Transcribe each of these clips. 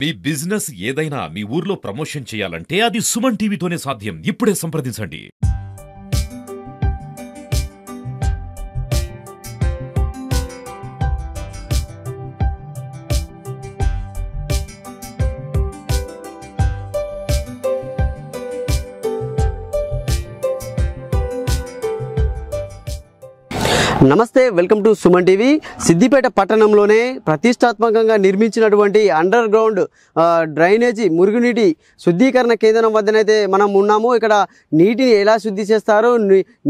మీ business ఏదైనా మీ ఊర్లో promotion చేయాలంటే అది సుమన్ టీవీతోనే సాధ్యం. ఇప్పుడే సంప్రదించండి. నమస్తే, welcome to Suman TV. Siddipet పట్టణంలోనే ప్రతిష్టాత్మకంగా నిర్మించినటువంటి అండర్ గ్రౌండ్ డ్రైనేజీ మురుగునీటి శుద్ధీకరణ కేంద్రం వద్దనైతే మనం ఉన్నాము. ఇక్కడ నీటిని ఎలా శుద్ధి చేస్తారు,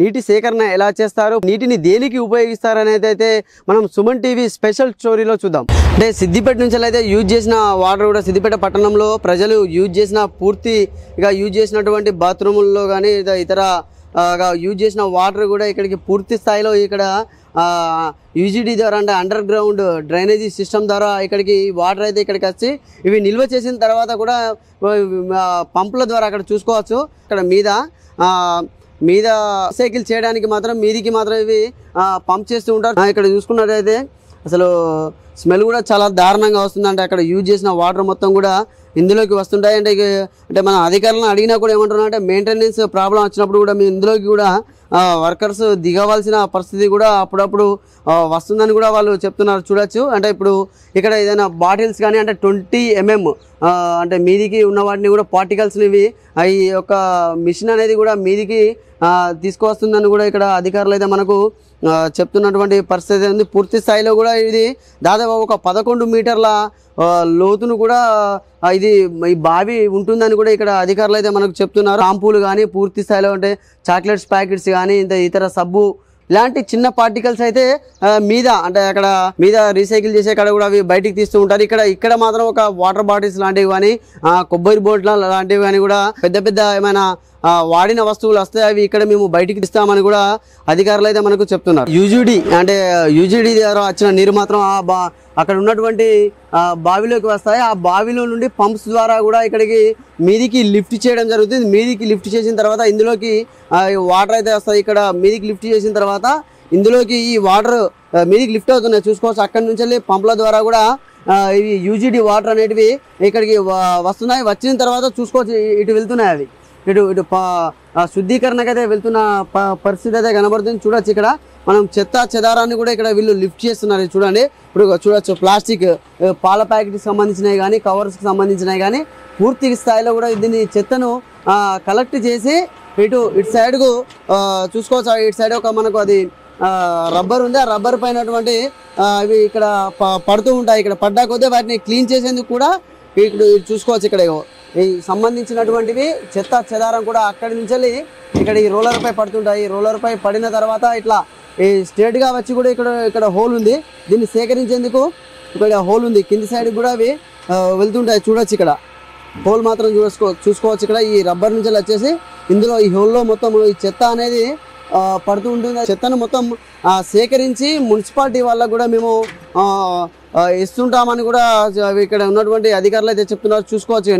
నీటి సేకరణ ఎలా చేస్తారు, నీటిని దేనికి ఉపయోగిస్తారు అయితే మనం సుమన్ టీవీ స్పెషల్ స్టోరీలో చూద్దాం. అంటే సిద్దిపేట నుంచి అయితే యూజ్ చేసిన వాటర్ కూడా సిద్దిపేట పట్టణంలో ప్రజలు యూజ్ చేసిన పూర్తిగా యూజ్ చేసినటువంటి బాత్రూముల్లో కానీ ఇతర యూజ్ చేసిన వాటర్ కూడా ఇక్కడికి పూర్తి స్థాయిలో ఇక్కడ యూజీడీ ద్వారా అంటే అండర్ గ్రౌండ్ డ్రైనేజీ సిస్టమ్ ద్వారా ఇక్కడికి వాటర్ అయితే ఇక్కడికి వచ్చి ఇవి నిల్వ చేసిన తర్వాత కూడా పంపుల ద్వారా అక్కడ చూసుకోవచ్చు. ఇక్కడ మీద సైకిల్ చేయడానికి మాత్రం మీదికి మాత్రం ఇవి పంప్ చేస్తూ ఉంటారు. ఇక్కడ చూసుకున్నట్టయితే అసలు స్మెల్ కూడా చాలా దారుణంగా వస్తుంది. అంటే అక్కడ యూజ్ చేసిన వాటర్ మొత్తం కూడా ఇందులోకి వస్తుంటాయి. అంటే మన అధికారులను అడిగినా కూడా ఏమంటున్నా అంటే మెయింటెనెన్స్ ప్రాబ్లం వచ్చినప్పుడు కూడా మీ ఇందులోకి కూడా వర్కర్స్ దిగవలసిన పరిస్థితి కూడా అప్పుడప్పుడు వస్తుందని కూడా వాళ్ళు చెప్తున్నారు. చూడొచ్చు. అంటే ఇప్పుడు ఇక్కడ ఏదైనా బాటిల్స్ కానీ అంటే 20 mm అంటే మీదికి ఉన్న వాటిని కూడా పార్టికల్స్ని ఇవి ఈ యొక్క మిషన్ అనేది కూడా మీదికి తీసుకువస్తుందని కూడా ఇక్కడ అధికారులు అయితే మనకు చెప్తున్నటువంటి పరిస్థితి ఉంది. పూర్తి స్థాయిలో కూడా ఇది దాదాపు ఒక 11 మీటర్ల లోతును కూడా ఇది ఈ బావి ఉంటుందని కూడా ఇక్కడ అధికారులు అయితే మనకు చెప్తున్నారు. షాంపూలు కానీ పూర్తి స్థాయిలో అంటే చాక్లెట్స్ ప్యాకెట్స్ కానీ ఇతర సబ్బు ఇలాంటి చిన్న పార్టికల్స్ అయితే అంటే అక్కడ మీద రీసైకిల్ చేసే కాడ కూడా అవి బయటికి తీస్తూ ఉంటారు. ఇక్కడ మాత్రం ఒక వాటర్ బాటిల్స్ లాంటివి కానీ కొబ్బరి బోట్ల లాంటివి కానీ కూడా పెద్ద ఏమైనా వాడిన వస్తువులు వస్తే అవి ఇక్కడ మేము బయటికి తీస్తామని కూడా అధికారులు అయితే మనకు చెప్తున్నారు. యూజీడీ ద్వారా వచ్చిన నీరు మాత్రం అక్కడ ఉన్నటువంటి బావిలోకి వస్తాయి. ఆ బావిలో నుండి పంప్స్ ద్వారా కూడా ఇక్కడికి మీదికి లిఫ్ట్ చేయడం జరుగుతుంది. మీదికి లిఫ్ట్ చేసిన తర్వాత ఇందులోకి వాటర్ అయితే వస్తాయి. ఇక్కడ మీదికి లిఫ్ట్ చేసిన తర్వాత ఇందులోకి ఈ వాటర్ మీదికి లిఫ్ట్ అవుతున్నాయి చూసుకోవచ్చు. అక్కడి నుంచి వెళ్ళి పంపుల ద్వారా కూడా ఇవి యూజీడీ వాటర్ అనేటివి ఇక్కడికి వస్తున్నాయి. వచ్చిన తర్వాత చూసుకోవచ్చు ఇటు వెళ్తున్నాయి. అవి ఇటు శుద్ధీకరణకైతే వెళ్తున్న పరిస్థితి అయితే కనబడుతుంది. చూడొచ్చు. ఇక్కడ మనం చెత్త చెదారాన్ని కూడా ఇక్కడ వీళ్ళు లిఫ్ట్ చేస్తున్నారు. చూడండి. ఇప్పుడు చూడొచ్చు ప్లాస్టిక్ పాల ప్యాకెట్కి సంబంధించినవి కానీ కవర్స్కి సంబంధించినవి కానీ పూర్తి స్థాయిలో కూడా దీన్ని చెత్తను కలెక్ట్ చేసి ఇటు సైడ్కు చూసుకోవచ్చు. ఇటు సైడ్ ఒక మనకు అది రబ్బర్ ఉంది. ఆ రబ్బర్ పైనటువంటి ఇవి ఇక్కడ పడుతూ ఉంటాయి. ఇక్కడ పడ్డా కొద్దీ వాటిని క్లీన్ చేసేందుకు కూడా ఇప్పుడు చూసుకోవచ్చు. ఇక్కడ ఈ సంబంధించినటువంటివి చెత్త చెదారం కూడా అక్కడి నుంచి వెళ్ళి ఇక్కడ ఈ రోలర్ పై పడుతుంటాయి. ఈ రోలర్ పై పడిన తర్వాత ఇట్లా ఈ స్ట్రేట్గా వచ్చి కూడా ఇక్కడ హోల్ ఉంది. దీన్ని సేకరించేందుకు ఇక్కడ హోల్ ఉంది. కింది సైడ్ కూడా అవి వెళ్తుంటాయి. చూడొచ్చు. ఇక్కడ హోల్ మాత్రం చూసుకోవచ్చు. ఇక్కడ ఈ రబ్బర్ నుంచి వచ్చేసి ఇందులో ఈ హోల్లో మొత్తం ఈ చెత్త అనేది పడుతూ ఉంటుంది. చెత్తను మొత్తం సేకరించి మున్సిపాలిటీ వాళ్ళకు కూడా మేము ఇస్తుంటామని కూడా ఇక్కడ ఉన్నటువంటి అధికారులు అయితే చెప్తున్నారు. చూసుకోవచ్చు.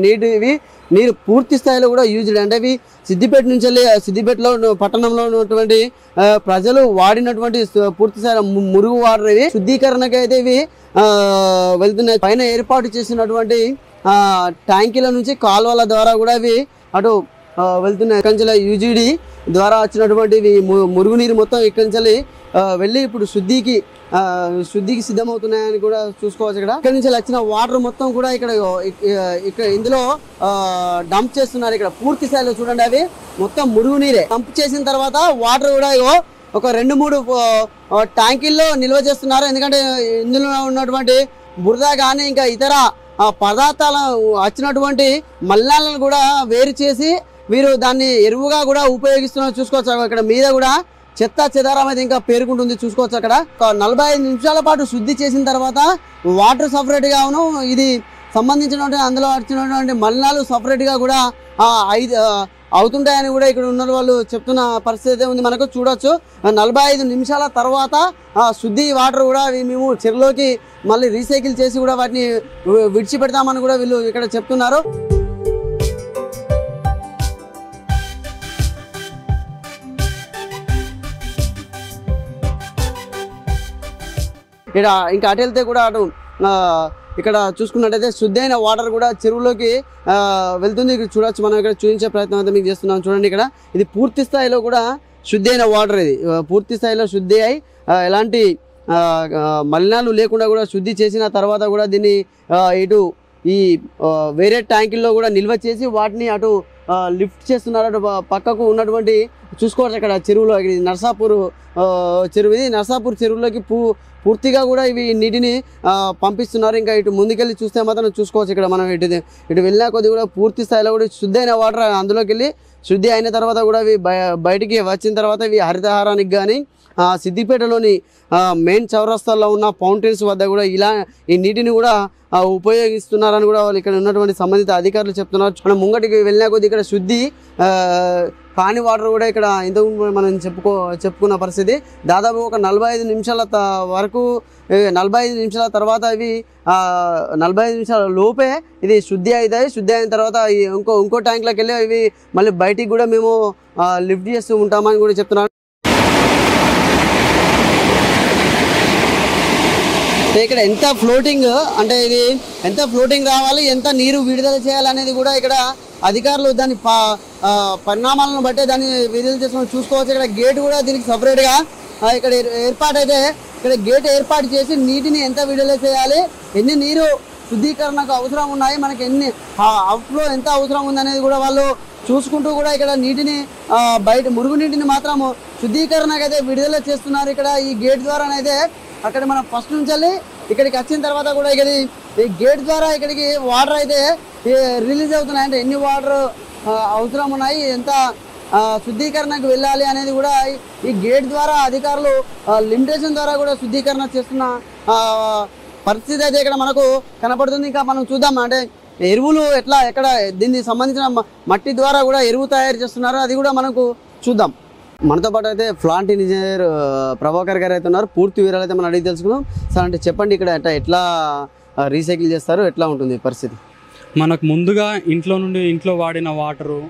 నీరు పూర్తి స్థాయిలో కూడా యూజ్ అంటే ఇవి సిద్దిపేట నుంచి వెళ్ళి సిద్దిపేటలో పట్టణంలో ఉన్నటువంటి ప్రజలు వాడినటువంటి పూర్తి స్థాయిలో మురుగు వాటర్ ఇవి శుద్ధీకరణకి అయితే ఇవి వెళ్తున్నాయి. పైన ఏర్పాటు చేసినటువంటి ట్యాంకీల నుంచి కాలువల ద్వారా కూడా ఇవి అటు వెళ్తున్నాయి. ఇక్కడి నుంచి యూజీడీ ద్వారా వచ్చినటువంటి మురుగునీరు మొత్తం ఇక్కడి నుంచి వెళ్ళి ఇప్పుడు శుద్ధికి సిద్ధమవుతున్నాయని కూడా చూసుకోవచ్చు. ఇక్కడ నుంచి వచ్చిన వాటర్ మొత్తం కూడా ఇక్కడ ఇందులో డంప్ చేస్తున్నారు. ఇక్కడ పూర్తి స్థాయిలో చూడండి. అవి మొత్తం మురుగునీరే. డంప్ చేసిన తర్వాత వాటర్ కూడా ఒక 2-3 ట్యాంకీల్లో నిల్వ చేస్తున్నారు. ఎందుకంటే ఇందులో ఉన్నటువంటి బురద కానీ ఇంకా ఇతర పదార్థాలు వచ్చినటువంటి మలినాలను కూడా వేరు చేసి వీరు దాన్ని ఎరువుగా కూడా ఉపయోగిస్తున్నారు. చూసుకోవచ్చు. ఇక్కడ మీద కూడా చెత్త చెదారం అయితే ఇంకా పేరుకుంటుంది. చూసుకోవచ్చు. అక్కడ 45 నిమిషాల పాటు శుద్ధి చేసిన తర్వాత వాటర్ సపరేట్గా ఇది సంబంధించినటువంటి అందులో వచ్చినటువంటి మలినాలు సపరేట్గా కూడా అవుతుంటాయని కూడా ఇక్కడ ఉన్న వాళ్ళు చెప్తున్న పరిస్థితి ఉంది. మనకు చూడొచ్చు. 45 నిమిషాల తర్వాత శుద్ధి వాటర్ కూడా మేము చెరువులోకి మళ్ళీ రీసైకిల్ చేసి కూడా వాటిని విడిచిపెడతామని కూడా వీళ్ళు ఇక్కడ చెప్తున్నారు. ఇక్కడ ఇంకా అటు వెళ్తే కూడా అటు ఇక్కడ చూసుకున్నట్టయితే శుద్ధైన వాటర్ కూడా చెరువులోకి వెళ్తుంది. చూడొచ్చు, మనం ఇక్కడ చూపించే ప్రయత్నం అయితే మీకు చేస్తున్నాం. చూడండి, ఇక్కడ ఇది పూర్తి స్థాయిలో కూడా శుద్ధైన వాటర్, ఇది పూర్తి స్థాయిలో శుద్ధి అయి ఎలాంటి మలినాలు లేకుండా కూడా శుద్ధి చేసిన తర్వాత కూడా దీన్ని ఇటు ఈ వేరే ట్యాంకుల్లో కూడా నిల్వ చేసి వాటిని అటు లిఫ్ట్ చేస్తున్నారు. అటు పక్కకు ఉన్నటువంటి చూసుకోవచ్చు అక్కడ చెరువులో, ఇది నర్సాపూర్ చెరువు. ఇది నర్సాపూర్ చెరువులోకి పూర్తిగా కూడా ఇవి నీటిని పంపిస్తున్నారు. ఇంకా ఇటు ముందుకెళ్ళి చూస్తే మాత్రం చూసుకోవచ్చు, ఇక్కడ మనం ఇటు వెళ్ళినా కొద్ది కూడా పూర్తి స్థాయిలో కూడా శుద్ధైన వాటర్ అందులోకి వెళ్ళి శుద్ధి అయిన తర్వాత కూడా ఇవి బయటికి వచ్చిన తర్వాత ఇవి హరితహారానికి కానీ సిద్దిపేటలోని మెయిన్ చౌరస్తాల్లో ఉన్న ఫౌంటైన్స్ వద్ద కూడా ఇలా ఈ నీటిని కూడా ఉపయోగిస్తున్నారని కూడా వాళ్ళు ఇక్కడ ఉన్నటువంటి సంబంధిత అధికారులు చెప్తున్నారు. మనం ముంగటికి వెళ్ళినా కొద్ది ఇక్కడ శుద్ధి కాని వాటర్ కూడా ఇక్కడ ఇంతకు మనం చెప్పుకున్న పరిస్థితి. దాదాపు ఒక 45 నిమిషాల వరకు 45 నిమిషాల తర్వాత ఇవి 45 నిమిషాల లోపే ఇది శుద్ధి అవుతాయి. శుద్ధి అయిన తర్వాత ఇంకో ట్యాంక్లోకి వెళ్ళి ఇవి మళ్ళీ బయటికి కూడా మేము లిఫ్ట్ చేస్తూ ఉంటామని కూడా చెప్తున్నారు. ఇక్కడ ఎంత ఫ్లోటింగ్ అంటే ఇది ఎంత ఫ్లోటింగ్ రావాలి, ఎంత నీరు విడుదల చేయాలనేది కూడా ఇక్కడ అధికారులు దాని పరిణామాలను బట్టే దాన్ని విడుదల చేసుకొని చూసుకోవచ్చు. ఇక్కడ గేట్ కూడా దీనికి సపరేట్గా ఇక్కడ ఏర్పాటైతే ఇక్కడ గేట్ ఏర్పాటు చేసి నీటిని ఎంత విడుదల చేయాలి, ఎన్ని నీరు శుద్ధీకరణకు అవసరం ఉన్నాయి, మనకి ఎన్ని అవుట్ఫ్లో ఎంత అవసరం ఉందనేది కూడా వాళ్ళు చూసుకుంటూ కూడా ఇక్కడ నీటిని బయట మురుగునీటిని మాత్రం శుద్ధీకరణకు అయితే విడుదల చేస్తున్నారు. ఇక్కడ ఈ గేట్ ద్వారానైతే అక్కడ మనం ఫస్ట్ నుంచి వెళ్ళి ఇక్కడికి వచ్చిన తర్వాత కూడా ఇక్కడ ఈ గేట్ ద్వారా ఇక్కడికి వాటర్ అయితే రిలీజ్ అవుతున్నాయి. అంటే ఎన్ని వాటర్ అవసరం ఉన్నాయి, ఎంత శుద్ధీకరణకు వెళ్ళాలి అనేది కూడా ఈ గేట్ ద్వారా అధికారులు లిమిటేషన్ ద్వారా కూడా శుద్ధీకరణ చేస్తున్న పరిస్థితి అయితే ఇక్కడ మనకు కనపడుతుంది. ఇంకా మనం చూద్దాం, అంటే ఎరువులు ఎక్కడ దీనికి సంబంధించిన మట్టి ద్వారా కూడా ఎరువు తయారు చేస్తున్నారు, అది కూడా మనకు చూద్దాం. మనతో పాటు అయితే ప్లాంట్ ఇంజనీర్ ప్రభాకర్ గారు అయితే ఉన్నారు. పూర్తి వివరాలు అయితే మనం అడిగి తెలుసుకుందాం. సార్, అంటే చెప్పండి, ఇక్కడ ఎట్లా రీసైకిల్ చేస్తారు, ఎట్లా ఉంటుంది పరిస్థితి? మనకు ముందుగా ఇంట్లో వాడిన వాటరు,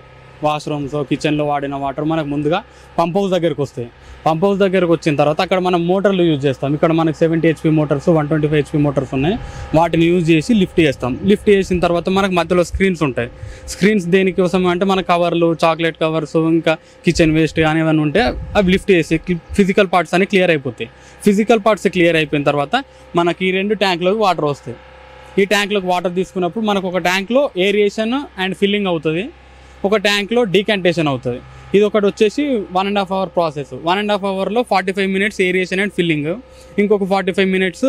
వాష్రూమ్స్, కిచెన్లో వాడిన వాటర్ మనకు ముందుగా పంప్ హౌస్ దగ్గరకు వస్తాయి. పంప్ హౌస్ దగ్గరకు వచ్చిన తర్వాత అక్కడ మనం మోటార్లు యూజ్ చేస్తాం. ఇక్కడ మనకు 70 HP మోటార్స్, 125 HP మోటార్స్ ఉన్నాయి. వాటిని యూజ్ చేసి లిఫ్ట్ చేస్తాం. లిఫ్ట్ చేసిన తర్వాత మనకు మధ్యలో స్క్రీన్స్ ఉంటాయి. స్క్రీన్స్ దేనికోసం అంటే మన కవర్లు, చాక్లెట్ కవర్స్, ఇంకా కిచెన్ వేస్ట్ కానీ ఏమైనా ఉంటే అవి లిఫ్ట్ చేసి ఫిజికల్ పార్ట్స్ అన్ని క్లియర్ అయిపోతాయి. ఫిజికల్ పార్ట్స్ క్లియర్ అయిపోయిన తర్వాత మనకి ఈ 2 ట్యాంక్లోకి వాటర్ వస్తాయి. ఈ ట్యాంక్లోకి వాటర్ తీసుకున్నప్పుడు మనకు ఒక ట్యాంక్లో ఏరియేషన్ అండ్ ఫిల్లింగ్ అవుతుంది, ఒక ట్యాంక్లో డీకంటేషన్ అవుతుంది. ఇది ఒకటి వచ్చేసి 1.5 hour process. 1.5 hourలో 45 minutes aeration and filling, ఇంకొక 45 minutes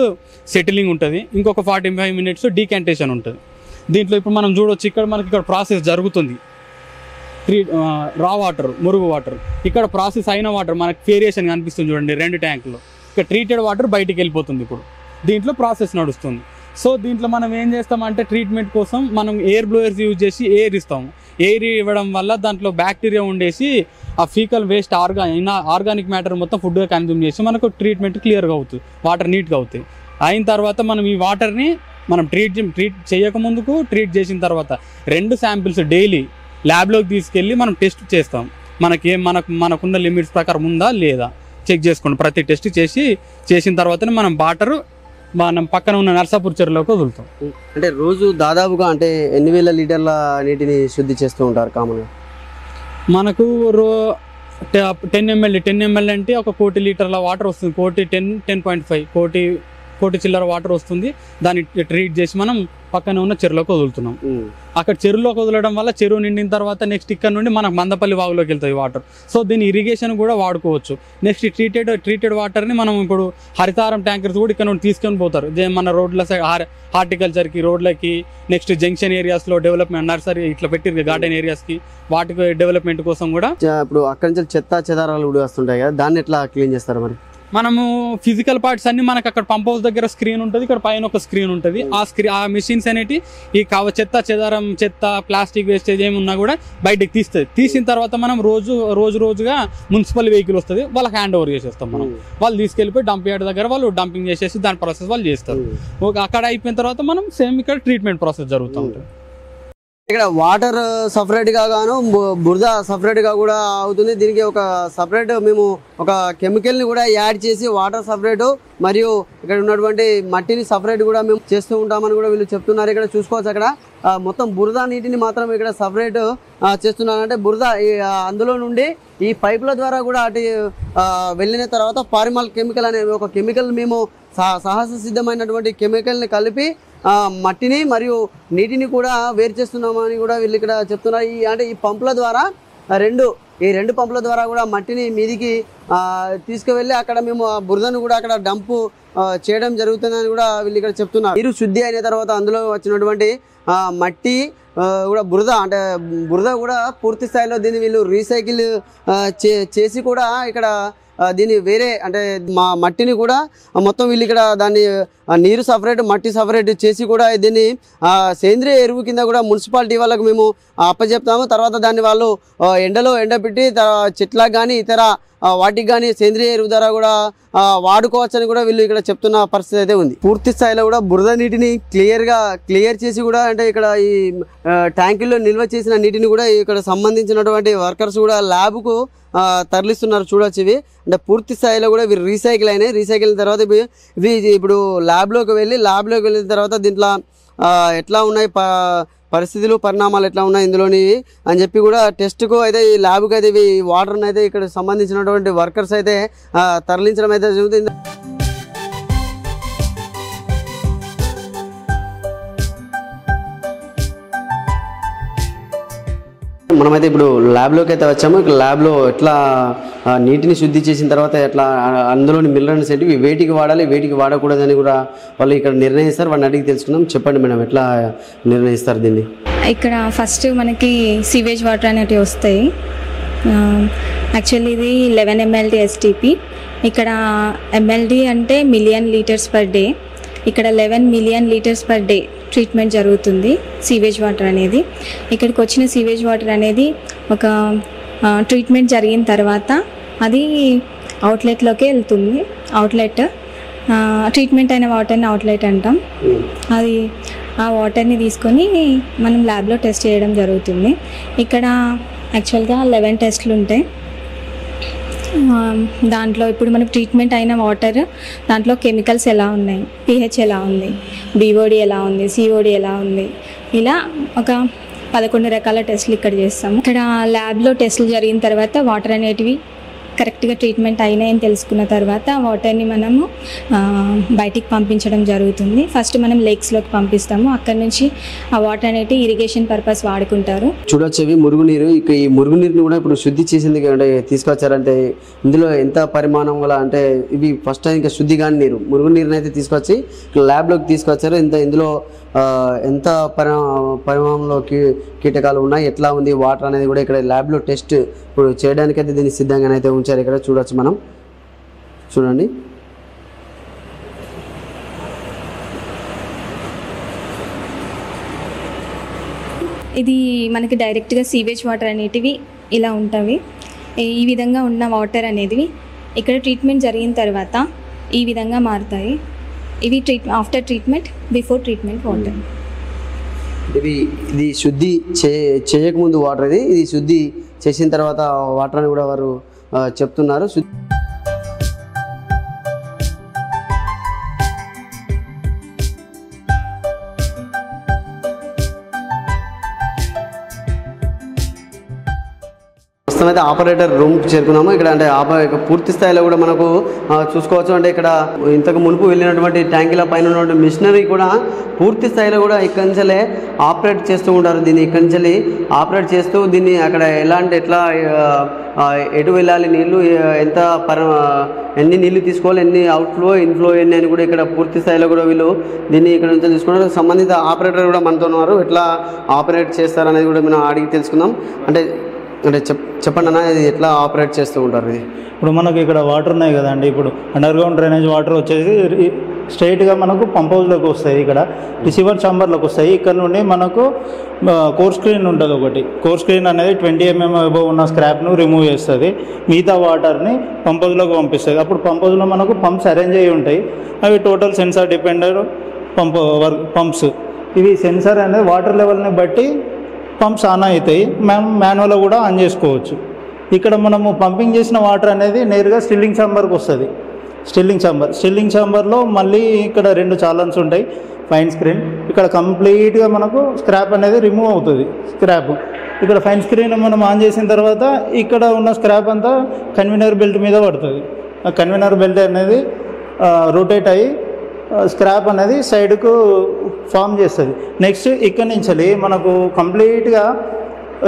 సెటిలింగ్ ఉంటుంది, ఇంకొక 45 minutes డీకంటేషన్ ఉంటుంది. దీంట్లో ఇప్పుడు మనం చూడవచ్చు, మనకి ఇక్కడ ప్రాసెస్ జరుగుతుంది. రా వాటర్, మురుగు వాటర్, ఇక్కడ ప్రాసెస్ అయిన వాటర్ మనకి వేరియేషన్ కనిపిస్తుంది చూడండి 2 ట్యాంకుల్లో. ఇక్కడ ట్రీటెడ్ వాటర్ బయటికి వెళ్ళిపోతుంది. ఇప్పుడు దీంట్లో ప్రాసెస్ నడుస్తుంది. సో దీంట్లో మనం ఏం చేస్తామంటే ట్రీట్మెంట్ కోసం మనం ఎయిర్ బ్లోయర్స్ యూజ్ చేసి ఎయిర్ ఇస్తాము. ఎయిర్ ఇవ్వడం వల్ల దాంట్లో బ్యాక్టీరియా ఉండేసి ఆ ఫీకల్ వేస్ట్ ఆర్గానిక్ మ్యాటర్ మొత్తం ఫుడ్గా కన్జ్యూమ్ చేసి మనకు ట్రీట్మెంట్ క్లియర్గా అవుతుంది, వాటర్ నీట్గా అవుతాయి. అయిన తర్వాత మనం ఈ వాటర్ని మనం ట్రీట్ చేయకముందుకు, ట్రీట్ చేసిన తర్వాత 2 శాంపిల్స్ డైలీ ల్యాబ్లోకి తీసుకెళ్ళి మనం టెస్ట్ చేస్తాం. మనకున్న లిమిట్స్ ప్రకారం ఉందా లేదా చెక్ చేసుకోండి. ప్రతి టెస్ట్ చేసిన తర్వాతనే మనం వాటర్ మనం పక్కన ఉన్న నర్సాపూర్ చెరువులోకి వదులుతాం. అంటే రోజు దాదాపుగా అంటే 8,000 లీటర్ల నీటిని శుద్ధి చేస్తూ ఉంటారు కామన్గా? మనకు 10 ml అంటే 1 కోటి లీటర్ల వాటర్ వస్తుంది. 10.5 కోటి చిల్లర వాటర్ వస్తుంది. దాన్ని ట్రీట్ చేసి మనం పక్కన ఉన్న చెరువులోకి వదులుతున్నాం. అక్కడ చెరువులోకి వదలడం వల్ల చెరువు నిండిన తర్వాత నెక్స్ట్ ఇక్కడ నుండి మనకు మందపల్లి వాగులోకి వెళ్తాయి వాటర్. సో దీని ఇరిగేషన్ కూడా వాడుకోవచ్చు. నెక్స్ట్ ట్రీటెడ్ వాటర్ని మనం ఇప్పుడు హరితారం ట్యాంకర్స్ కూడా ఇక్కడ నుండి తీసుకొని పోతారు. మన రోడ్ల సైడ్ హార్టికల్చర్కి, రోడ్లకి, నెక్స్ట్ జంక్షన్ ఏరియాస్లో డెవలప్మెంట్, నర్సరీ ఇట్లా పెట్టి గార్డెన్ ఏరియాస్కి, వాటికి డెవలప్మెంట్ కోసం కూడా. ఇప్పుడు అక్కడి నుంచి చెత్త చెదారాలు కూడా వస్తుంటాయి కదా, దాన్ని ఎట్లా క్లీన్ చేస్తారు మరి? మనము ఫిజికల్ పార్ట్స్ అన్ని మనకు అక్కడ పంప్ హౌస్ దగ్గర స్క్రీన్ ఉంటుంది, ఇక్కడ పైన ఒక స్క్రీన్ ఉంటుంది. ఆ మిషన్స్ అనేవి ఈ చెదారం, ప్లాస్టిక్ వేస్టేజ్ ఏమున్నా కూడా బయటకు తీస్తుంది. తీసిన తర్వాత మనం రోజుగా మున్సిపల్ వెహికల్ వస్తుంది, వాళ్ళకి హ్యాండ్ ఓవర్ చేసేస్తాం. మనం వాళ్ళు తీసుకెళ్ళిపోయి డంప్ యార్డ్ దగ్గర వాళ్ళు డంపింగ్ చేసేసి దాని ప్రాసెస్ వాళ్ళు చేస్తారు. అక్కడ అయిపోయిన తర్వాత మనం సేమ్ ఇక్కడ ట్రీట్మెంట్ ప్రాసెస్ జరుగుతూ ఉంటుంది. ఇక్కడ వాటర్ సపరేట్గా గాను బురద సపరేట్గా కూడా అవుతుంది. దీనికి ఒక సపరేట్ మేము ఒక కెమికల్ని కూడా యాడ్ చేసి వాటర్ సపరేట్ మరియు ఇక్కడ ఉన్నటువంటి మట్టిని సపరేట్ కూడా మేము చేస్తూ ఉంటామని కూడా వీళ్ళు చెప్తున్నారు. ఇక్కడ చూసుకోవచ్చు అక్కడ మొత్తం బురద నీటిని మాత్రం ఇక్కడ సపరేట్ చేస్తున్నారు. అంటే బురద అందులో నుండి ఈ పైపుల ద్వారా కూడా అటు వెళ్ళిన తర్వాత పారిమాల్ కెమికల్ అనే ఒక కెమికల్ మేము సాహస సిద్ధమైనటువంటి కెమికల్ని కలిపి మట్టిని మరియు నీటిని కూడా వేరు చేస్తున్నామని కూడా వీళ్ళు ఇక్కడ చెప్తున్నారు. అంటే ఈ పంపుల ద్వారా ఈ రెండు పంపుల ద్వారా కూడా మట్టిని మీదికి తీసుకువెళ్ళి అక్కడ మేము ఆ బురదను కూడా అక్కడ డంపు చేయడం జరుగుతుందని కూడా వీళ్ళు ఇక్కడ చెప్తున్నారు. నీరు శుద్ధి అయిన తర్వాత అందులో వచ్చినటువంటి మట్టి కూడా బురద కూడా పూర్తి స్థాయిలో దీన్ని వీళ్ళు రీసైకిల్ చేసి కూడా ఇక్కడ దీన్ని వేరే అంటే మా మట్టిని కూడా మొత్తం వీళ్ళు ఇక్కడ దాన్ని నీరు సపరేట్ మట్టి సపరేట్ చేసి కూడా దీన్ని సేంద్రియ ఎరువు కింద కూడా మున్సిపాలిటీ వాళ్ళకు మేము అప్పచెప్తాము. తర్వాత దాన్ని వాళ్ళు ఎండలో ఎండబెట్టి చెట్లకు కానీ ఇతర వాటికి కానీ సేంద్రియ ఎరువు ద్వారా కూడా వాడుకోవచ్చని కూడా వీళ్ళు ఇక్కడ చెప్తున్న పరిస్థితి అయితే ఉంది. పూర్తి స్థాయిలో కూడా బురద నీటిని క్లియర్ చేసి కూడా అంటే ఇక్కడ ఈ ట్యాంకుల్లో నిల్వ చేసిన నీటిని కూడా ఇక్కడ సంబంధించినటువంటి వర్కర్స్ కూడా ల్యాబ్కు తరలిస్తున్నారు. చూడొచ్చు ఇవి అంటే పూర్తి స్థాయిలో కూడా ఇవి రీసైకిల్ అయినాయి. రీసైకిల్ అయిన తర్వాత ఇవి ఇప్పుడు ల్యాబ్లోకి వెళ్ళిన తర్వాత దీంట్లో ఎట్లా ఉన్నాయి పరిస్థితులు పరిణామాలు ఎట్లా ఉన్నాయి ఇందులోని అని చెప్పి కూడా టెస్ట్కు అయితే ఈ ల్యాబ్కి అయితే ఇవి వాటర్ని అయితే ఇక్కడ సంబంధించినటువంటి వర్కర్స్ అయితే తరలించడం అయితే జరుగుతుంది. మనమైతే ఇప్పుడు ల్యాబ్లోకి అయితే వచ్చాము. ఇక్కడ ల్యాబ్లో ఎట్లా నీటిని శుద్ధి చేసిన తర్వాత ఎట్లా అందులోని మినరల్స్ ఏంటివి వేటికి వాడాలి వేటికి వాడకూడదని కూడా వాళ్ళు ఇక్కడ నిర్ణయిస్తారు. వాళ్ళని అడిగి తెలుసుకుందాం. చెప్పండి మేడం, ఎట్లా నిర్ణయిస్తారు దీన్ని? ఇక్కడ ఫస్ట్ మనకి సీవేజ్ వాటర్ అనేటివి వస్తాయి. యాక్చువల్లీ ఇది 11 mld STP. ఇక్కడ MLD అంటే మిలియన్ లీటర్స్ పర్ డే. ఇక్కడ 11 million litres per day treatment జరుగుతుంది సీవేజ్ వాటర్ అనేది. ఇక్కడికి వచ్చిన సీవేజ్ వాటర్ అనేది ఒక ట్రీట్మెంట్ జరిగిన తర్వాత అది అవుట్లెట్లోకి వెళ్తుంది. ట్రీట్మెంట్ అయిన వాటర్ని అవుట్లెట్ అంటాం. అది ఆ వాటర్ని తీసుకొని మనం ల్యాబ్లో టెస్ట్ చేయడం జరుగుతుంది. ఇక్కడ యాక్చువల్గా 11 టెస్ట్లు ఉంటాయి. దాంట్లో ఇప్పుడు మనకు ట్రీట్మెంట్ అయిన వాటర్ దాంట్లో కెమికల్స్ ఎలా ఉన్నాయి, pH ఎలా ఉంది, BOD ఎలా ఉంది, COD ఎలా ఉంది, ఇలా ఒక 11 రకాల టెస్టులు ఇక్కడ చేస్తాము. ఇక్కడ ల్యాబ్లో టెస్టులు జరిగిన తర్వాత వాటర్ అనేటివి కరెక్ట్గా ట్రీట్మెంట్ అయినాయని తెలుసుకున్న తర్వాత వాటర్ని మనము బయటికి పంపించడం జరుగుతుంది. ఫస్ట్ మనం లేక్స్లోకి పంపిస్తాము. అక్కడ నుంచి ఆ వాటర్ అనేది ఇరిగేషన్ పర్పస్ వాడుకుంటారు. చూడొచ్చు ఇవి మురుగునీరు. ఇక ఈ మురుగునీరుని కూడా ఇప్పుడు శుద్ధి చేసేందుకు అంటే తీసుకొచ్చారంటే ఇందులో ఎంత పరిమాణం వల్ల అంటే ఇవి ఫస్ట్ ఇంకా శుద్ధి కాని నీరు మురుగునీరుని అయితే తీసుకొచ్చి ల్యాబ్లోకి తీసుకొచ్చారు. ఇందులో ఎంత పరిమాణంలో కీటకాలు ఉన్నాయి, ఎట్లా ఉంది వాటర్ అనేది కూడా ఇక్కడ ల్యాబ్లో టెస్ట్ ఇప్పుడు చేయడానికి అయితే దీన్ని సిద్ధంగానైతే ఉంచారు. ఇక్కడ చూడొచ్చు మనం, చూడండి. ఇది మనకి డైరెక్ట్గా సీవేజ్ వాటర్ అనేటివి ఇలా ఉంటాయి. ఈ విధంగా ఉన్న వాటర్ అనేది ఇక్కడ ట్రీట్మెంట్ జరిగిన తర్వాత ఈ విధంగా మారుతాయి. ఇవి after treatment, before treatment water. ఇది శుద్ధి చేయకముందు వాటర్, ఇది శుద్ధి చేసిన తర్వాత వాటర్ అని కూడా వారు చెప్తున్నారు. అయితే ఆపరేటర్ రూమ్కి చేరుకున్నాము. ఇక్కడ అంటే పూర్తి స్థాయిలో కూడా మనకు చూసుకోవచ్చు. అంటే ఇక్కడ ఇంతకు మునుపు వెళ్ళినటువంటి ట్యాంకుల పైన ఉన్నటువంటి మిషనరీ కూడా పూర్తి స్థాయిలో కూడా ఇక్కడి నుంచే ఆపరేట్ చేస్తూ ఉంటారు. దీన్ని ఇక్కడి నుంచి ఆపరేట్ చేస్తూ దీన్ని అక్కడ ఎట్లా ఎటు వెళ్ళాలి, నీళ్లు ఎంత ఎన్ని నీళ్లు తీసుకోవాలి, ఎన్ని అవుట్ఫ్లో ఇన్ఫ్లో ఎన్ని అని కూడా ఇక్కడ పూర్తి స్థాయిలో కూడా వీళ్ళు దీన్ని ఇక్కడ నుంచి తీసుకున్నారు. సంబంధిత ఆపరేటర్ కూడా మనతో ఉన్నారు. ఎట్లా ఆపరేట్ చేస్తారనేది కూడా మనం అడిగి తెలుసుకుందాం. అంటే చెప్పండి అన్న, ఇది ఎట్లా ఆపరేట్ చేస్తూ ఉంటారు? ఇది ఇప్పుడు మనకు ఇక్కడ వాటర్ ఉన్నాయి కదండి. ఇప్పుడు అండర్ గ్రౌండ్ డ్రైనేజ్ వాటర్ వచ్చేసి స్ట్రైట్గా మనకు పంప్ హౌస్లోకి వస్తాయి. ఇక్కడ రిసీవర్ ఛాంబర్లోకి వస్తాయి. ఇక్కడ నుండి మనకు కోర్ స్క్రీన్ ఉంటుంది ఒకటి. కోర్ స్క్రీన్ అనేది 20 mm అబవ్ ఉన్న స్క్రాప్ను రిమూవ్ చేస్తుంది. మిగతా వాటర్ని పంప్ హౌస్లోకి పంపిస్తుంది. అప్పుడు పంప్ హౌస్లో మనకు పంప్స్ అరేంజ్ అయ్యి ఉంటాయి. అవి టోటల్ సెన్సార్ డిపెండెంట్ పంప్స్. ఇవి సెన్సార్ అనేది వాటర్ లెవెల్ని బట్టి పంప్స్ ఆన్ అవుతాయి. మనం మాన్యువల్గా కూడా ఆన్ చేసుకోవచ్చు. ఇక్కడ మనము పంపింగ్ చేసిన వాటర్ అనేది నేరుగా స్టిల్లింగ్ ఛాంబర్కి వస్తుంది. స్టిల్లింగ్ ఛాంబర్లో మళ్ళీ ఇక్కడ 2 చాలన్స్ ఉంటాయి, ఫైన్ స్క్రీన్. ఇక్కడ కంప్లీట్గా మనకు స్క్రాప్ అనేది రిమూవ్ అవుతుంది. ఇక్కడ ఫైన్ స్క్రీన్ మనం ఆన్ చేసిన తర్వాత ఇక్కడ ఉన్న స్క్రాప్ అంతా కన్వీనర్ బెల్ట్ మీద పడుతుంది. ఆ కన్వీనర్ బెల్ట్ అనేది రొటేట్ అయ్యి స్క్రాప్ అనేది సైడ్కు ఫామ్ చేస్తుంది. నెక్స్ట్ ఇక్కడ నుంచి మనకు కంప్లీట్గా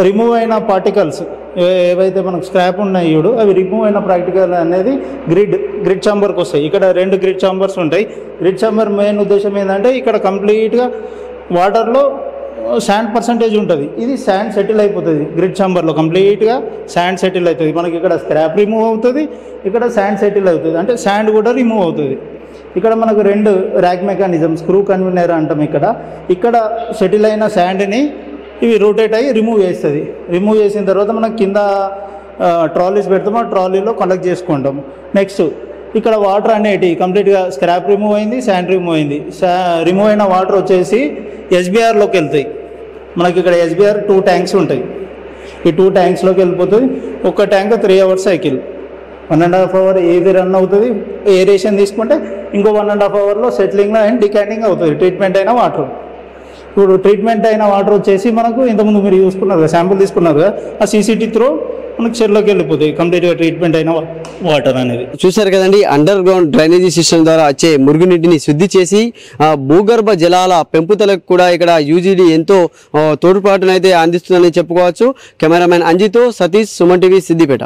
రిమూవ్ అయిన పార్టికల్స్ ఏవైతే మనకు స్క్రాప్ ఉన్నాయి చూడు, అవి రిమూవ్ అయిన పార్టికల్ అనేది గ్రిడ్ ఛాంబర్కి వస్తాయి. ఇక్కడ 2 గ్రిడ్ ఛాంబర్స్ ఉంటాయి. గ్రిడ్ ఛాంబర్ మెయిన్ ఉద్దేశం ఏంటంటే ఇక్కడ కంప్లీట్గా వాటర్లో శాండ్ పర్సంటేజ్ ఉంటుంది. ఇది శాండ్ సెటిల్ అయిపోతుంది. గ్రిడ్ ఛాంబర్లో కంప్లీట్గా శాండ్ సెటిల్ అవుతుంది. మనకి ఇక్కడ స్క్రాప్ రిమూవ్ అవుతుంది, ఇక్కడ శాండ్ సెటిల్ అవుతుంది, అంటే శాండ్ కూడా రిమూవ్ అవుతుంది. ఇక్కడ మనకు 2 ర్యాక్ మెకానిజం, స్క్రూ కన్వీనర్ అంటాం. ఇక్కడ సెటిల్ అయిన శాండ్ని ఇవి రొటేట్ అయ్యి రిమూవ్ చేస్తుంది. రిమూవ్ చేసిన తర్వాత మనం కింద ట్రాలీస్ పెడతాము, ఆ ట్రాలీలో కలెక్ట్ చేసుకుంటాం. నెక్స్ట్ ఇక్కడ వాటర్ అనేటి కంప్లీట్గా స్క్రాప్ రిమూవ్ అయింది, శాండ్ రిమూవ్ అయింది. రిమూవ్ అయిన వాటర్ వచ్చేసి ఎస్బీఆర్లోకి వెళ్తాయి. మనకి ఇక్కడ ఎస్బీఆర్ 2 ట్యాంక్స్ ఉంటాయి. ఈ 2 ట్యాంక్స్లోకి వెళ్ళిపోతుంది. ఒక ట్యాంక్ 3 అవర్స్ సైకిల్, 1.5 అవర్ ఏది రన్ అవుతుంది. ఏరేషన్ తీసుకుంటే ఇంకో 1.5 అవర్లో సెటిలింగ్ అండ్ డికాండింగ్ అవుతుంది. ట్రీట్మెంట్ అయిన వాటర్. ఇప్పుడు ట్రీట్మెంట్ అయిన వాటర్ వచ్చేసి మనకు ఇంతకుముందు మీరు చూసుకున్నారు కదా, శాంపుల్ తీసుకున్నారు కదా, ఆ సీసీటీ త్రూ మనకు చెరువులోకి వెళ్ళిపోతాయి కంప్లీట్గా ట్రీట్మెంట్ అయిన వాటర్ అనేది. చూశారు కదండి, అండర్ గ్రౌండ్ డ్రైనేజీ సిస్టమ్ ద్వారా వచ్చే మురుగునీటిని శుద్ధి చేసి భూగర్భ జలాల పెంపుదలకు కూడా ఇక్కడ యూజీడీ ఎంతో తోడ్పాటునైతే అందిస్తుందని చెప్పుకోవచ్చు. కెమెరామెన్ అంజితో సతీష్, సుమన్ టీవీ, సిద్దిపేట.